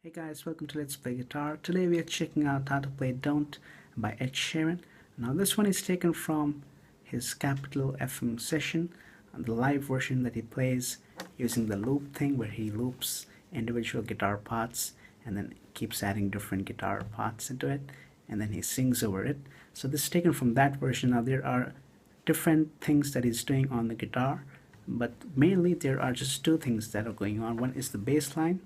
Hey guys, welcome to Let's Play Guitar. Today we are checking out how to play Don't by Ed Sheeran. Now this one is taken from his Capital FM session, and the live version that he plays using the loop thing where he loops individual guitar parts and then keeps adding different guitar parts into it and then he sings over it. So this is taken from that version. Now there are different things that he's doing on the guitar, but mainly there are just two things that are going on. One is the bass line,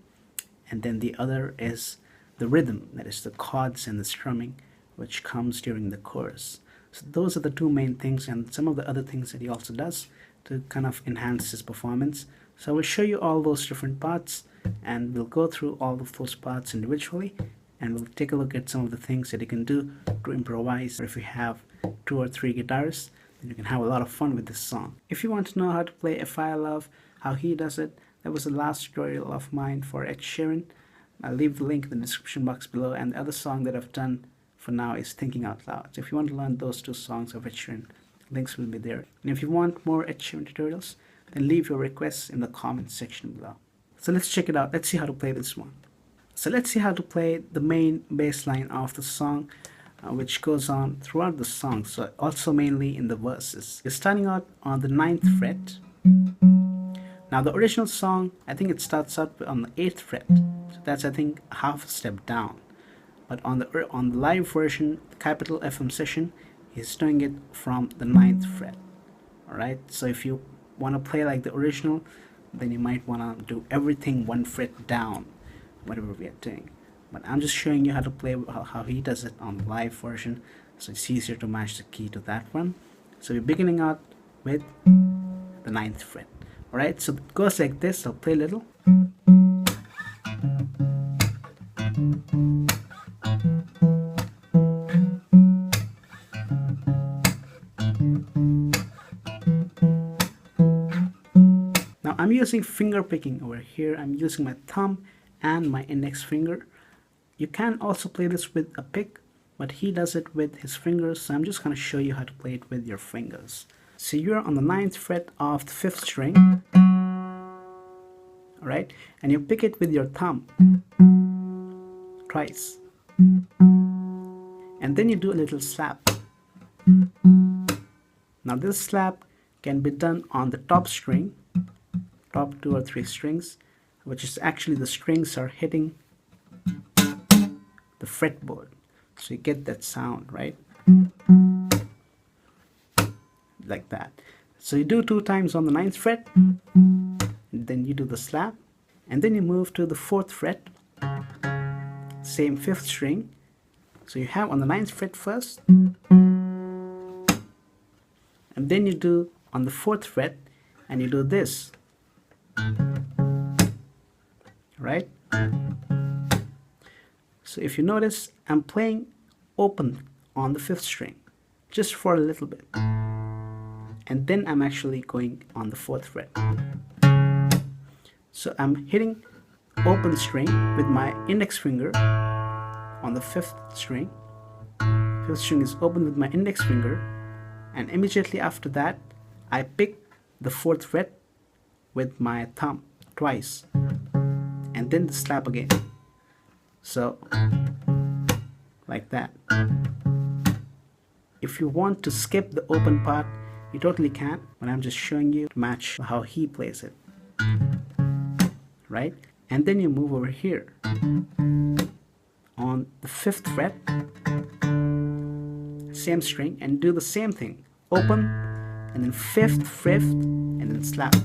and then the other is the rhythm, that is the chords and the strumming, which comes during the chorus. So those are the two main things, and some of the other things that he also does to kind of enhance his performance. So I will show you all those different parts, and we'll go through all of those parts individually, and we'll take a look at some of the things that you can do to improvise. Or if you have 2 or 3 guitarists, then you can have a lot of fun with this song. If you want to know how to play If I Love, how he does it, that was the last tutorial of mine for Ed Sheeran. I'll leave the link in the description box below, and the other song that I've done for now is Thinking Out Loud. So if you want to learn those 2 songs of Ed Sheeran, links will be there. And if you want more Ed Sheeran tutorials, then leave your requests in the comments section below. So let's check it out. Let's see how to play this one. So let's see how to play the main bass line of the song, which goes on throughout the song, so also mainly in the verses. It's starting out on the 9th fret. Now the original song, I think it starts out on the 8th fret, so that's I think half a step down. But on the live version, the Capital FM session, he's doing it from the 9th fret. Alright, so if you want to play like the original, then you might want to do everything 1 fret down, whatever we are doing. But I'm just showing you how to play how he does it on the live version, so it's easier to match the key to that one. So we're beginning out with the 9th fret. Alright, so it goes like this. I'll play a little. Now I'm using finger picking over here. I'm using my thumb and my index finger. You can also play this with a pick, but he does it with his fingers, so I'm just going to show you how to play it with your fingers. So you're on the 9th fret of the 5th string, alright, and you pick it with your thumb twice, and then you do a little slap. Now this slap can be done on the top string, top 2 or 3 strings, which is actually the strings are hitting the fretboard, so you get that sound, right? Like that. So you do 2 times on the 9th fret, then you do the slap, and then you move to the 4th fret, same 5th string. So you have on the 9th fret first, and then you do on the 4th fret, and you do this, right? So if you notice, I'm playing open on the 5th string just for a little bit, and then I'm actually going on the 4th fret. So I'm hitting open string with my index finger on the 5th string. 5th string is open with my index finger, and immediately after that I pick the 4th fret with my thumb twice, and then the slap again. So like that. If you want to skip the open part, you totally can, but I'm just showing you to match how he plays it. right? And then you move over here on the 5th fret, same string, and do the same thing. Open, and then 5th, 5th, and then slap.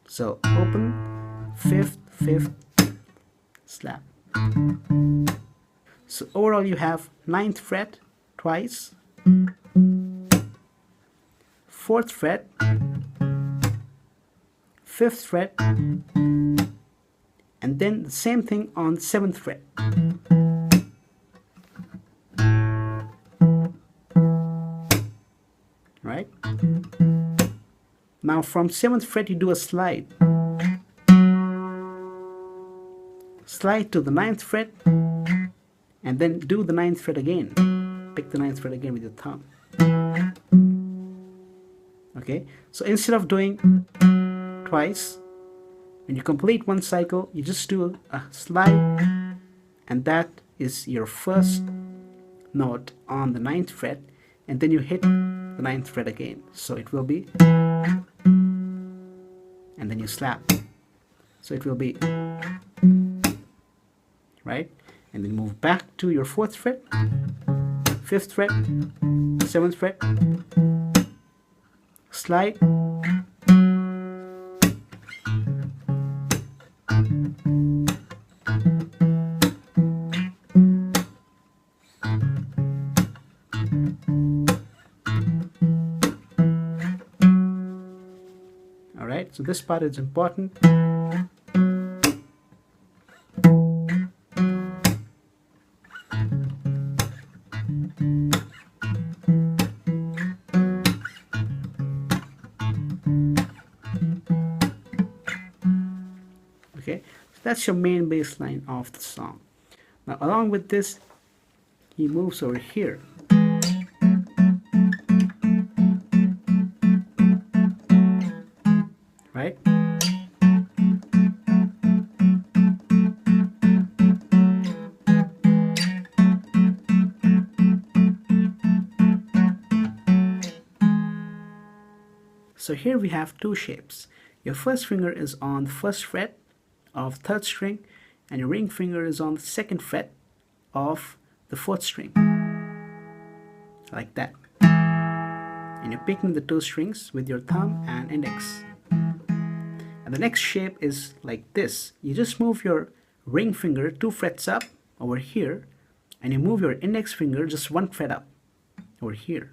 So open, 5th, 5th, slap. So overall you have 9th fret twice, 4th fret, 5th fret, and then the same thing on 7th fret. Right? Now from 7th fret you do a slide. Slide to the 9th fret, and then do the 9th fret again. Pick the 9th fret again with your thumb. Okay, so instead of doing twice, when you complete one cycle, you just do a slide, and that is your first note on the 9th fret, and then you hit the 9th fret again. So it will be, and then you slap. So it will be, right? And then move back to your 4th fret, 5th fret, 7th fret, slide, alright, so this part is important. Okay, so that's your main bass line of the song. Now along with this, he moves over here. Right? So here we have two shapes. Your first finger is on the 1st fret of 3rd string, and your ring finger is on the 2nd fret of the 4th string, like that. And you're picking the 2 strings with your thumb and index. And the next shape is like this. You just move your ring finger 2 frets up over here, and you move your index finger just 1 fret up over here.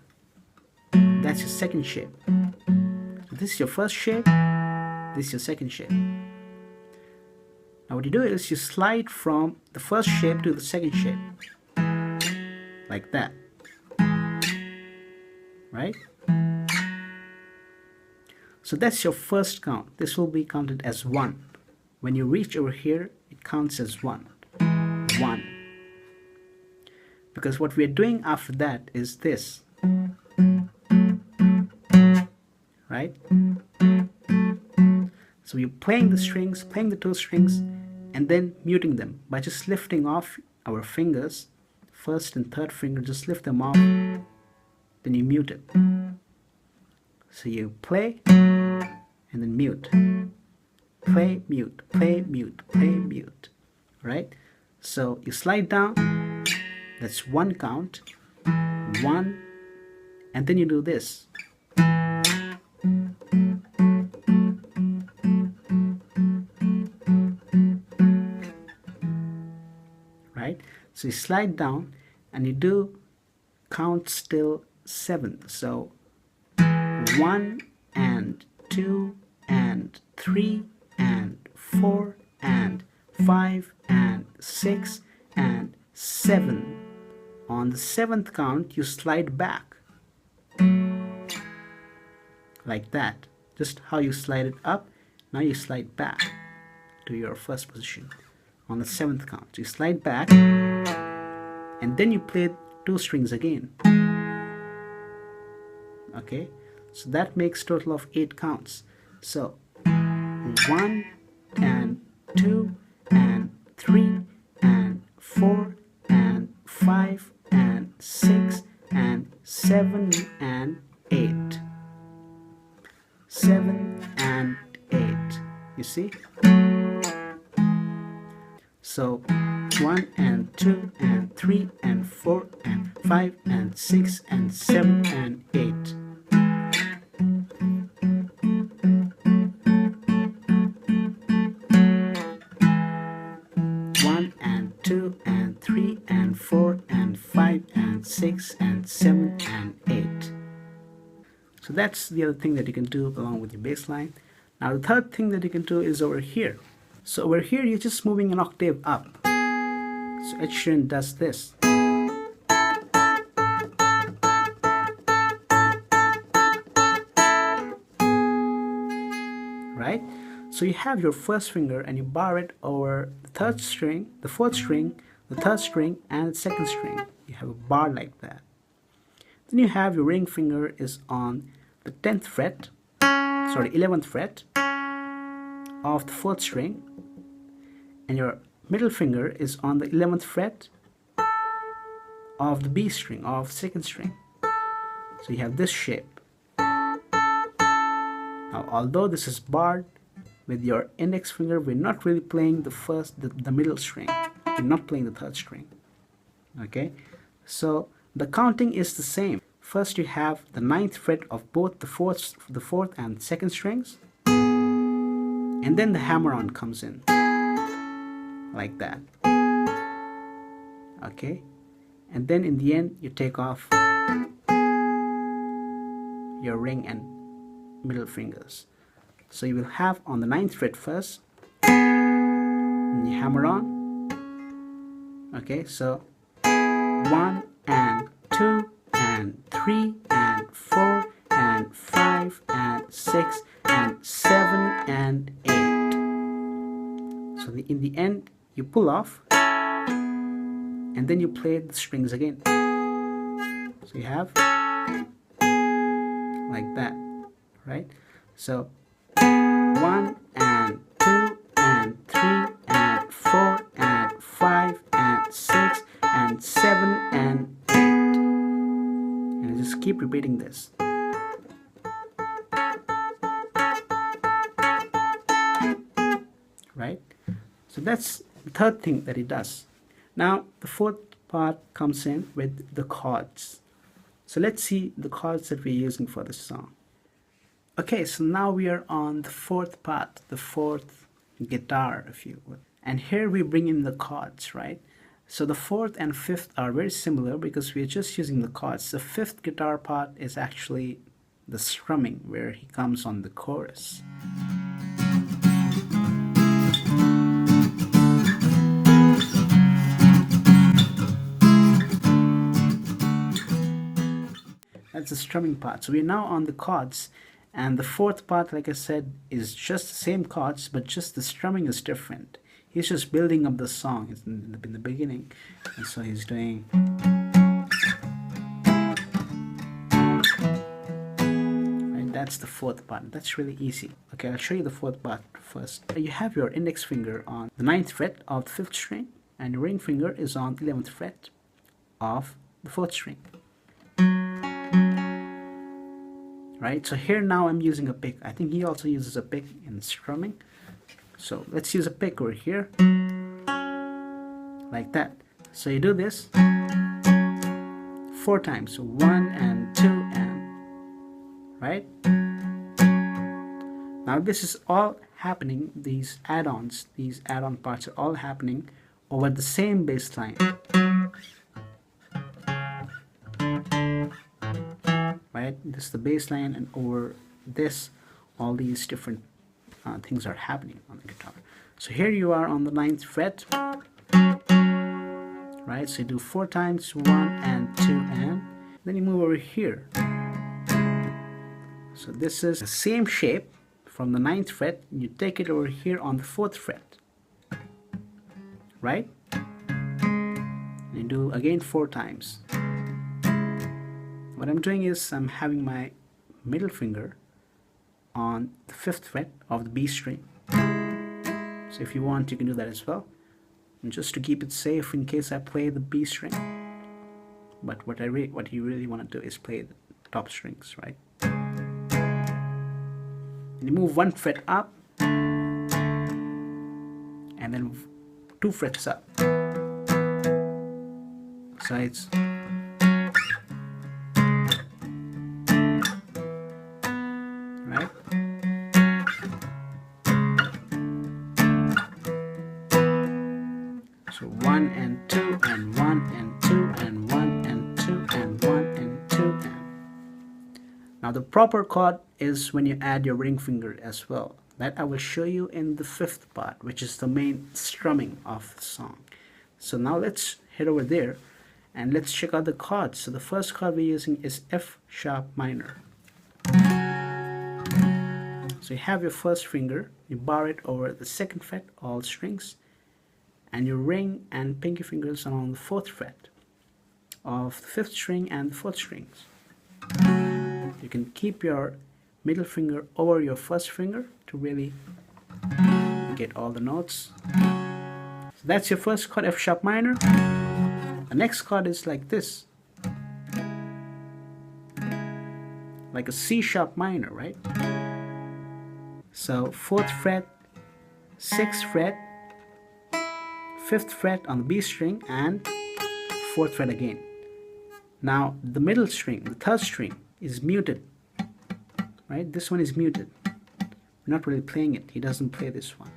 That's your second shape. So this is your first shape, this is your second shape. Now what you do is you slide from the first shape to the second shape, like that, right? So that's your first count. This will be counted as 1. When you reach over here, it counts as 1. 1. Because what we are doing after that is this, right? So you're playing the strings, playing the 2 strings, and then muting them by just lifting off our fingers. 1st and 3rd finger, just lift them off, then you mute it. So you play and then mute, play, mute, play, mute, play, mute, right? So you slide down, that's 1 count, 1, and then you do this. Right? So you slide down and you do count still 7. So 1 and 2 and 3 and 4 and 5 and 6 and 7. On the 7th count you slide back, like that. Just how you slide it up, now you slide back to your first position on the 7th count. So you slide back and then you play 2 strings again. Okay, so that makes total of 8 counts. So 1 and 2 and 3 and 4 and 5 and 6 and 7 and 8. 7 and 8. You see? So 1 and 2 and 3 and 4 and 5 and 6 and 7 and 8. And 2 and 3 and 4 and 5 and 6 and 7 and 8. So that's the other thing that you can do along with your bass line. Now the third thing that you can do is over here. So over here you're just moving an octave up. So Ed Sheeran does this. Right? So you have your first finger and you bar it over the third string, the fourth string, the third string, and the second string. You have a bar like that. Then you have your ring finger is on the 11th fret of the fourth string, and your middle finger is on the 11th fret of the B string, of the second string. So you have this shape. Now, although this is barred, with your index finger, we're not really playing the middle string. We're not playing the third string. Okay, so the counting is the same. First, you have the 9th fret of both the fourth and second strings, and then the hammer-on comes in, like that. Okay, and then in the end, you take off your ring and middle fingers. So you will have on the 9th fret first, and you hammer on. Okay, so 1 and 2 and 3 and 4 and 5 and 6 and 7 and 8. So in the end, you pull off, and then you play the strings again. So you have like that, right? So 1 and 2 and 3 and 4 and 5 and 6 and 7 and 8. And just keep repeating this. Right? So that's the third thing that he does. Now the fourth part comes in with the chords. So let's see the chords that we're using for this song. Okay, so now we are on the fourth part, the fourth guitar, if you would. And here we bring in the chords, right? So the fourth and fifth are very similar because we're just using the chords. The fifth guitar part is actually the strumming, where he comes on the chorus. That's the strumming part. So we're now on the chords. And the fourth part, like I said, is just the same chords, but just the strumming is different. He's just building up the song. It's in the beginning. And so he's doing... Right, that's the fourth part. That's really easy. Okay, I'll show you the fourth part first. You have your index finger on the 9th fret of the 5th string, and your ring finger is on the 11th fret of the 4th string. Right, so here now I'm using a pick. I think he also uses a pick in strumming. So let's use a pick over here, like that. So you do this 4 times, so 1 and 2 and, right? Now this is all happening, these add-ons, these add-on parts are all happening over the same bass line. Right? This is the bass line, and over this all these different things are happening on the guitar. So here you are on the 9th fret, right? So you do 4 times, 1 and 2 and then you move over here. So this is the same shape from the 9th fret, you take it over here on the 4th fret, right? And you do again 4 times. What I'm doing is I'm having my middle finger on the 5th fret of the B string. So if you want, you can do that as well. And just to keep it safe in case I play the B string. But what you really want to do is play the top strings, right? And you move 1 fret up, and then 2 frets up. So it's right. So 1 and 2 and 1 and 2 and 1 and 2 and 1 and 2 and. Now the proper chord is when you add your ring finger as well. That I will show you in the 5th part, which is the main strumming of the song. So now let's head over there and let's check out the chords. So the first chord we're using is F sharp minor. So you have your first finger, you bar it over the 2nd fret, all strings, and your ring and pinky fingers are on the 4th fret of the 5th string and the 4th strings. You can keep your middle finger over your first finger to really get all the notes. So that's your first chord, F sharp minor. The next chord is like this, like a C sharp minor, right? So 4th fret, 6th fret, 5th fret on the B string, and 4th fret again. Now the middle string, the 3rd string, is muted, right? This one is muted. We're not really playing it. He doesn't play this one.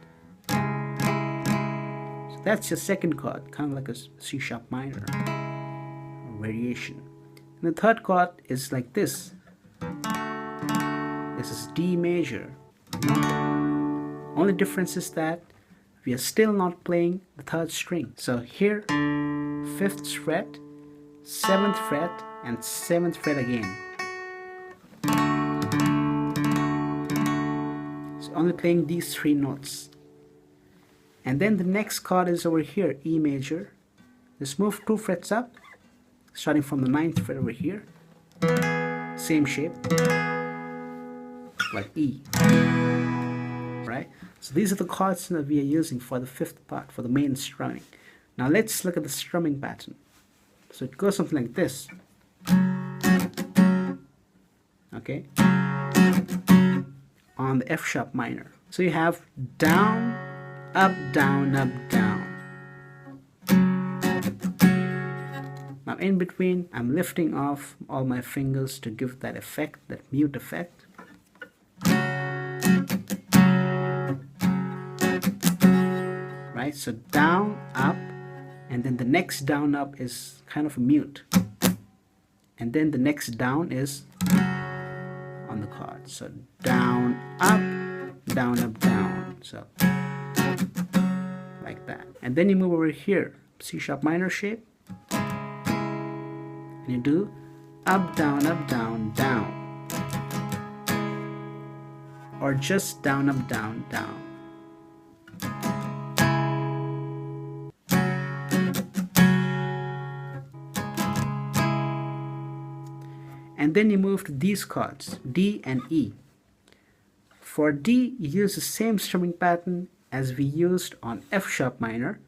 So that's your 2nd chord, kind of like a C sharp minor variation. And the 3rd chord is like this. This is D major. Only difference is that we are still not playing the 3rd string. So here, 5th fret, 7th fret, and 7th fret again. So only playing these 3 notes. And then the next chord is over here, E major. Just move 2 frets up, starting from the 9th fret over here. Same shape, like E. Right? So these are the chords that we are using for the 5th part, for the main strumming. Now let's look at the strumming pattern. So it goes something like this. Okay? On the F sharp minor. So you have down, up, down, up, down. Now in between, I'm lifting off all my fingers to give that effect, that mute effect. Right? So down, up, and then the next down, up is kind of a mute. And then the next down is on the chord. So down, up, down. So like that. And then you move over here, C sharp minor shape. And you do up, down, down. Or just down, up, down, down. And then you move to these chords, D and E. For D, you use the same strumming pattern as we used on F sharp minor,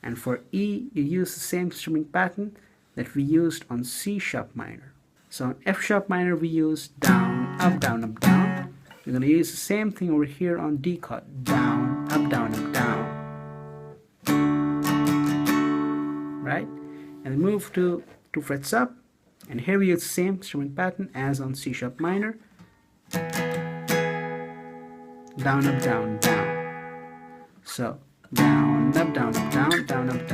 and for E, you use the same strumming pattern that we used on C sharp minor. So on F sharp minor, we use down, up, down. We're going to use the same thing over here on D chord, down, up, down. Right? And then move to 2 frets up. And here we use the same strumming pattern as on C sharp minor. Down, up, down. So down, up, down, down. Down, up,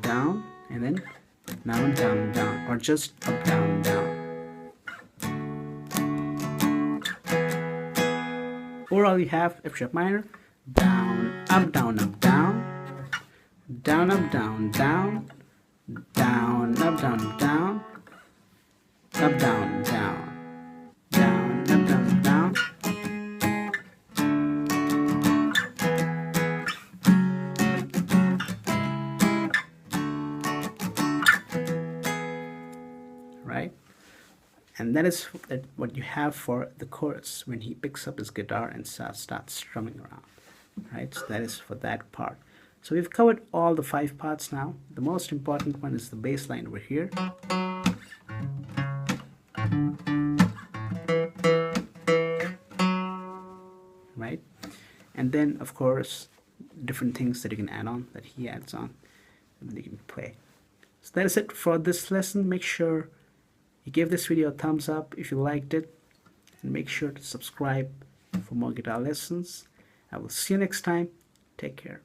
down. And then down, or just up, down. Overall, you have F sharp minor, down, up, down. Down, up, down, down, up, down, up, down, up, down, down, up, down. Right? And that is what you have for the chorus when he picks up his guitar and starts strumming around. Right? So that is for that part. So we've covered all the 5 parts now. The most important one is the bass line over here. and then of course different things that you can add on, that he adds on, and then you can play. So that is it for this lesson. Make sure you give this video a thumbs up if you liked it, and make sure to subscribe for more guitar lessons. I will see you next time. Take care.